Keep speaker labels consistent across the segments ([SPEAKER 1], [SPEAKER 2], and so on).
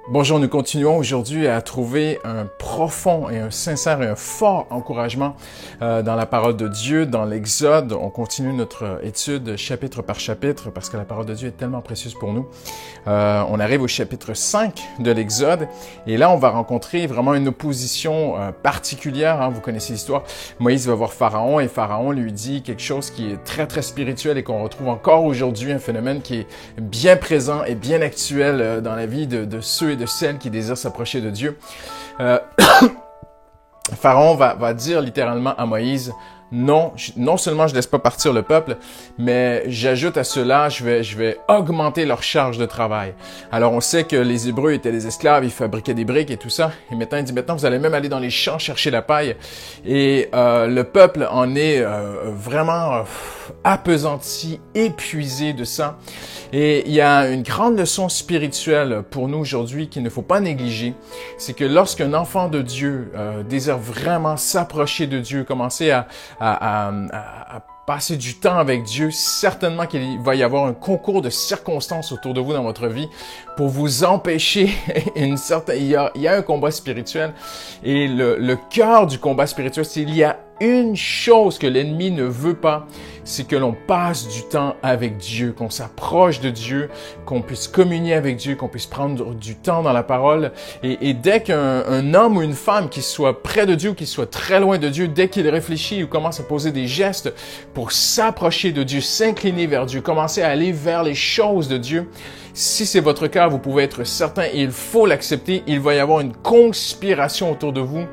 [SPEAKER 1] Bonjour, nous continuons aujourd'hui à trouver un profond et un sincère et un fort encouragement dans la parole de Dieu, dans l'Exode. On continue notre étude chapitre par chapitre parce que la parole de Dieu est tellement précieuse pour nous. On arrive au chapitre 5 de l'Exode et là, on va rencontrer vraiment une opposition particulière. Vous connaissez l'histoire. Moïse va voir Pharaon et Pharaon lui dit quelque chose qui est très, très spirituel et qu'on retrouve encore aujourd'hui, un phénomène qui est bien présent et bien actuel dans la vie de ceux et de celles qui désirent s'approcher de Dieu. Pharaon va dire littéralement à Moïse, non seulement je laisse pas partir le peuple, mais j'ajoute à cela, je vais augmenter leur charge de travail. Alors on sait que les Hébreux étaient des esclaves, ils fabriquaient des briques et tout ça. Et maintenant il dit, maintenant vous allez même aller dans les champs chercher la paille. Et le peuple en est vraiment appesanti, épuisé de ça. Et il y a une grande leçon spirituelle pour nous aujourd'hui qu'il ne faut pas négliger. C'est que lorsqu'un enfant de Dieu désire vraiment s'approcher de Dieu, commencer à passer du temps avec Dieu, certainement qu'il va y avoir un concours de circonstances autour de vous dans votre vie pour vous empêcher il y a un combat spirituel et le cœur du combat spirituel, c'est qu'il y a une chose que l'ennemi ne veut pas, c'est que l'on passe du temps avec Dieu, qu'on s'approche de Dieu, qu'on puisse communier avec Dieu, qu'on puisse prendre du temps dans la parole. Et dès qu'un homme ou une femme qui soit près de Dieu ou qui soit très loin de Dieu, dès qu'il réfléchit ou commence à poser des gestes pour s'approcher de Dieu, s'incliner vers Dieu, commencer à aller vers les choses de Dieu, si c'est votre cas, vous pouvez être certain, et il faut l'accepter, il va y avoir une conspiration autour de vous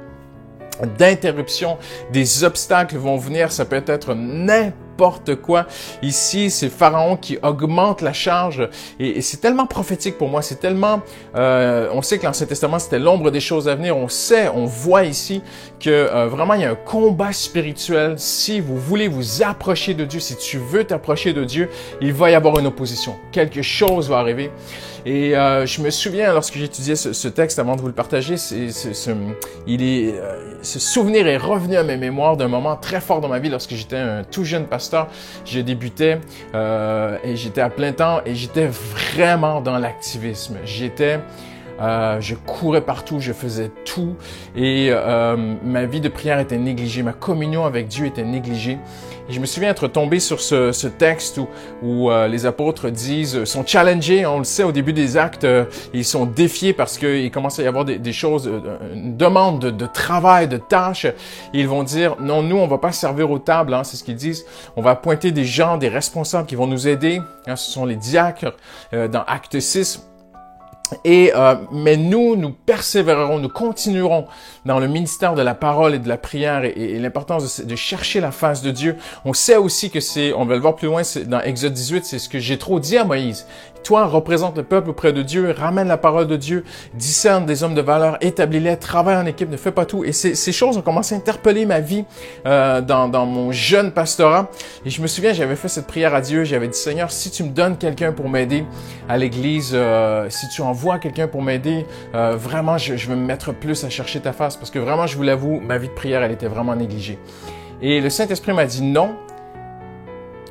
[SPEAKER 1] d'interruption, des obstacles vont venir, ça peut être n'importe quoi. Ici, c'est Pharaon qui augmente la charge et c'est tellement prophétique pour moi, c'est tellement... on sait que l'Ancien Testament, c'était l'ombre des choses à venir. On voit ici que vraiment, il y a un combat spirituel. Si vous voulez vous approcher de Dieu, si tu veux t'approcher de Dieu, il va y avoir une opposition. Quelque chose va arriver. Et je me souviens, lorsque j'étudiais ce texte, avant de vous le partager, ce souvenir est revenu à mes mémoires d'un moment très fort dans ma vie lorsque j'étais un tout jeune pasteur. Je débutais et j'étais à plein temps et j'étais vraiment dans l'activisme. Je courais partout, je faisais tout et ma vie de prière était négligée, ma communion avec Dieu était négligée. Et je me souviens être tombé sur ce texte où les apôtres sont challengés, on le sait au début des actes, ils sont défiés parce qu'il commence à y avoir des choses, une demande de travail, de tâches. Et ils vont dire, non, nous on va pas servir aux tables, c'est ce qu'ils disent. On va appointer des gens, des responsables qui vont nous aider. Ce sont les diacres dans Acte 6. Mais nous persévérerons, nous continuerons dans le ministère de la parole et de la prière et l'importance de chercher la face de Dieu. On sait aussi que on va le voir plus loin, dans Exode 18, c'est ce que Jéthro dit à Moïse. Toi, représente le peuple auprès de Dieu, ramène la parole de Dieu, discerne des hommes de valeur, établis-les, travaille en équipe, ne fais pas tout. Et ces choses ont commencé à interpeller ma vie dans mon jeune pastorat. Et je me souviens, j'avais fait cette prière à Dieu, j'avais dit, Seigneur, si tu me donnes quelqu'un pour m'aider à l'église, si tu envoies quelqu'un pour m'aider, vraiment, je vais me mettre plus à chercher ta face parce que vraiment, je vous l'avoue, ma vie de prière, elle était vraiment négligée. Et le Saint-Esprit m'a dit, non,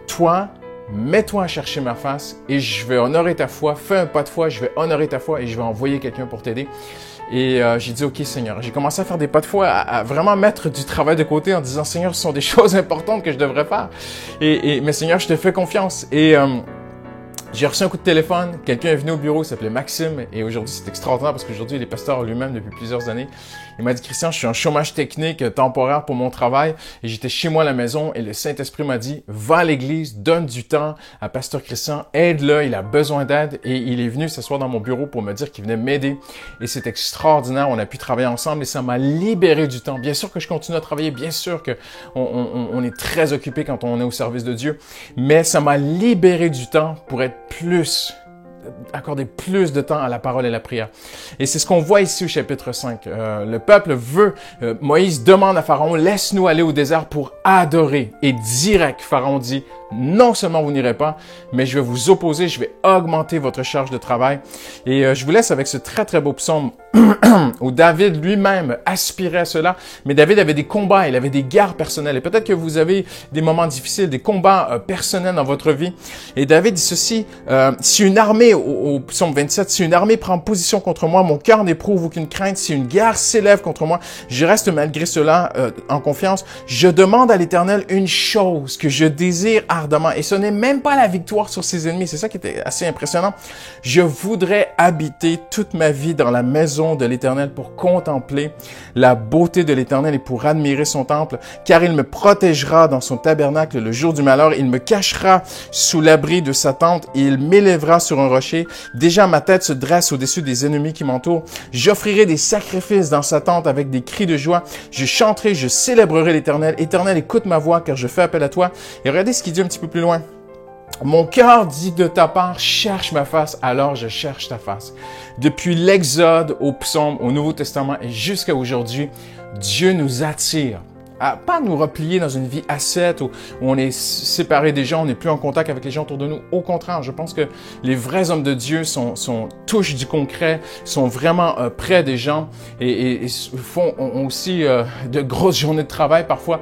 [SPEAKER 1] toi, mets-toi à chercher ma face et je vais honorer ta foi. Fais un pas de foi, je vais honorer ta foi et je vais envoyer quelqu'un pour t'aider. Et j'ai dit, OK, Seigneur. J'ai commencé à faire des pas de foi, à vraiment mettre du travail de côté en disant, Seigneur, ce sont des choses importantes que je devrais faire. Mais Seigneur, je te fais confiance. Et j'ai reçu un coup de téléphone, quelqu'un est venu au bureau, il s'appelait Maxime, et aujourd'hui c'est extraordinaire parce qu'aujourd'hui il est pasteur lui-même depuis plusieurs années. Il m'a dit, Christian, je suis en chômage technique temporaire pour mon travail, et j'étais chez moi à la maison, et le Saint-Esprit m'a dit, va à l'église, donne du temps à pasteur Christian, aide-le, il a besoin d'aide, et il est venu s'asseoir dans mon bureau pour me dire qu'il venait m'aider, et c'est extraordinaire, on a pu travailler ensemble, et ça m'a libéré du temps. Bien sûr que je continue à travailler, bien sûr que on est très occupé quand on est au service de Dieu, mais ça m'a libéré du temps pour être accorder plus de temps à la parole et la prière. Et c'est ce qu'on voit ici au chapitre 5. Le peuple veut, Moïse demande à Pharaon, laisse-nous aller au désert pour adorer. Et direct, Pharaon dit, non seulement vous n'irez pas, mais je vais vous opposer, je vais augmenter votre charge de travail. Et je vous laisse avec ce très très beau psaume où David lui-même aspirait à cela, mais David avait des combats, il avait des guerres personnelles. Et peut-être que vous avez des moments difficiles, des combats personnels dans votre vie. Et David dit ceci, si une armée, au psaume 27, si une armée prend position contre moi, mon cœur n'éprouve aucune crainte. Si une guerre s'élève contre moi, je reste malgré cela en confiance. Je demande à l'Éternel une chose que je désire ardemment. Et ce n'est même pas la victoire sur ses ennemis. C'est ça qui était assez impressionnant. Je voudrais habiter toute ma vie dans la maison de l'Éternel pour contempler la beauté de l'Éternel et pour admirer son temple, car il me protégera dans son tabernacle le jour du malheur. Il me cachera sous l'abri de sa tente et il m'élèvera sur un rocher. Déjà ma tête se dresse au-dessus des ennemis qui m'entourent. J'offrirai des sacrifices dans sa tente avec des cris de joie. Je chanterai, je célébrerai l'Éternel. Éternel, écoute ma voix, car je fais appel à toi. Et regardez ce qu'il dit un petit peu plus loin. Mon cœur dit de ta part, cherche ma face, alors je cherche ta face. Depuis l'Exode au Psaume, au Nouveau Testament et jusqu'à aujourd'hui, Dieu nous attire à pas nous replier dans une vie ascète où on est séparé des gens, on n'est plus en contact avec les gens autour de nous. Au contraire, je pense que les vrais hommes de Dieu touchent du concret, sont vraiment près des gens et ont aussi de grosses journées de travail parfois.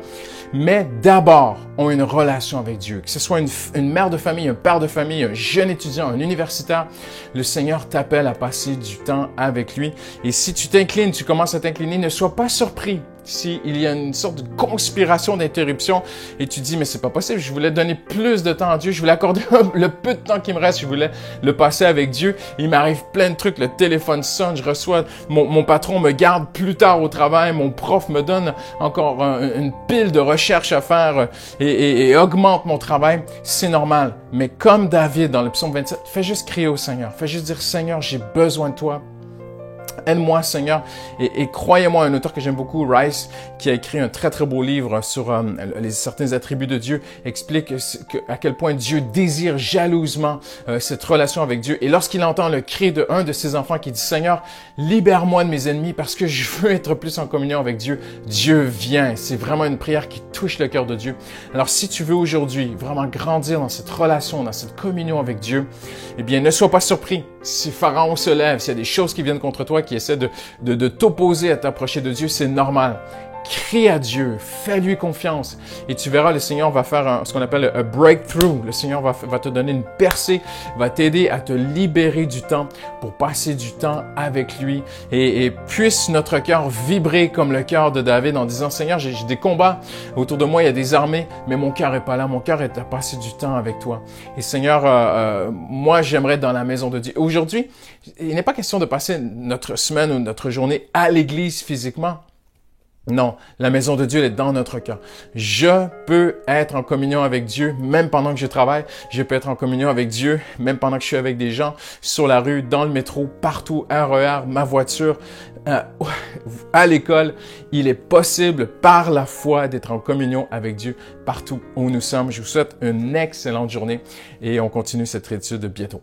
[SPEAKER 1] Mais d'abord, ont une relation avec Dieu. Que ce soit une mère de famille, un père de famille, un jeune étudiant, un universitaire, le Seigneur t'appelle à passer du temps avec lui. Et si tu t'inclines, tu commences à t'incliner, ne sois pas surpris s'il y a une sorte de conspiration d'interruption et tu dis, mais c'est pas possible, je voulais donner plus de temps à Dieu, je voulais accorder le peu de temps qui me reste, je voulais le passer avec Dieu. Il m'arrive plein de trucs, le téléphone sonne, je reçois, mon patron me garde plus tard au travail, mon prof me donne encore une pile de recherches à faire et augmente mon travail. C'est normal. Mais comme David dans le psaume 27, fais juste crier au Seigneur, fais juste dire, Seigneur, j'ai besoin de toi. Aide-moi, Seigneur. Et croyez-moi, un auteur que j'aime beaucoup, Rice, qui a écrit un très, très beau livre sur certains attributs de Dieu, explique à quel point Dieu désire jalousement cette relation avec Dieu. Et lorsqu'il entend le cri d'un de ses enfants qui dit, Seigneur, libère-moi de mes ennemis parce que je veux être plus en communion avec Dieu, Dieu vient. C'est vraiment une prière qui touche le cœur de Dieu. Alors, si tu veux aujourd'hui vraiment grandir dans cette relation, dans cette communion avec Dieu, eh bien, ne sois pas surpris si Pharaon se lève, s'il y a des choses qui viennent contre toi, qui essaient de t'opposer à t'approcher de Dieu, c'est normal. Crie à Dieu, fais-lui confiance et tu verras, le Seigneur va faire ce qu'on appelle un breakthrough. Le Seigneur va te donner une percée, va t'aider à te libérer du temps pour passer du temps avec lui et puisse notre cœur vibrer comme le cœur de David en disant, Seigneur, j'ai des combats autour de moi, il y a des armées, mais mon cœur est pas là, mon cœur est à passer du temps avec toi. Et Seigneur, moi, j'aimerais être dans la maison de Dieu. Aujourd'hui, il n'est pas question de passer notre semaine ou notre journée à l'église physiquement. Non, la maison de Dieu, elle est dans notre cœur. Je peux être en communion avec Dieu même pendant que je travaille. Je peux être en communion avec Dieu même pendant que je suis avec des gens sur la rue, dans le métro, partout, RER, ma voiture, à l'école. Il est possible par la foi d'être en communion avec Dieu partout où nous sommes. Je vous souhaite une excellente journée et on continue cette étude bientôt.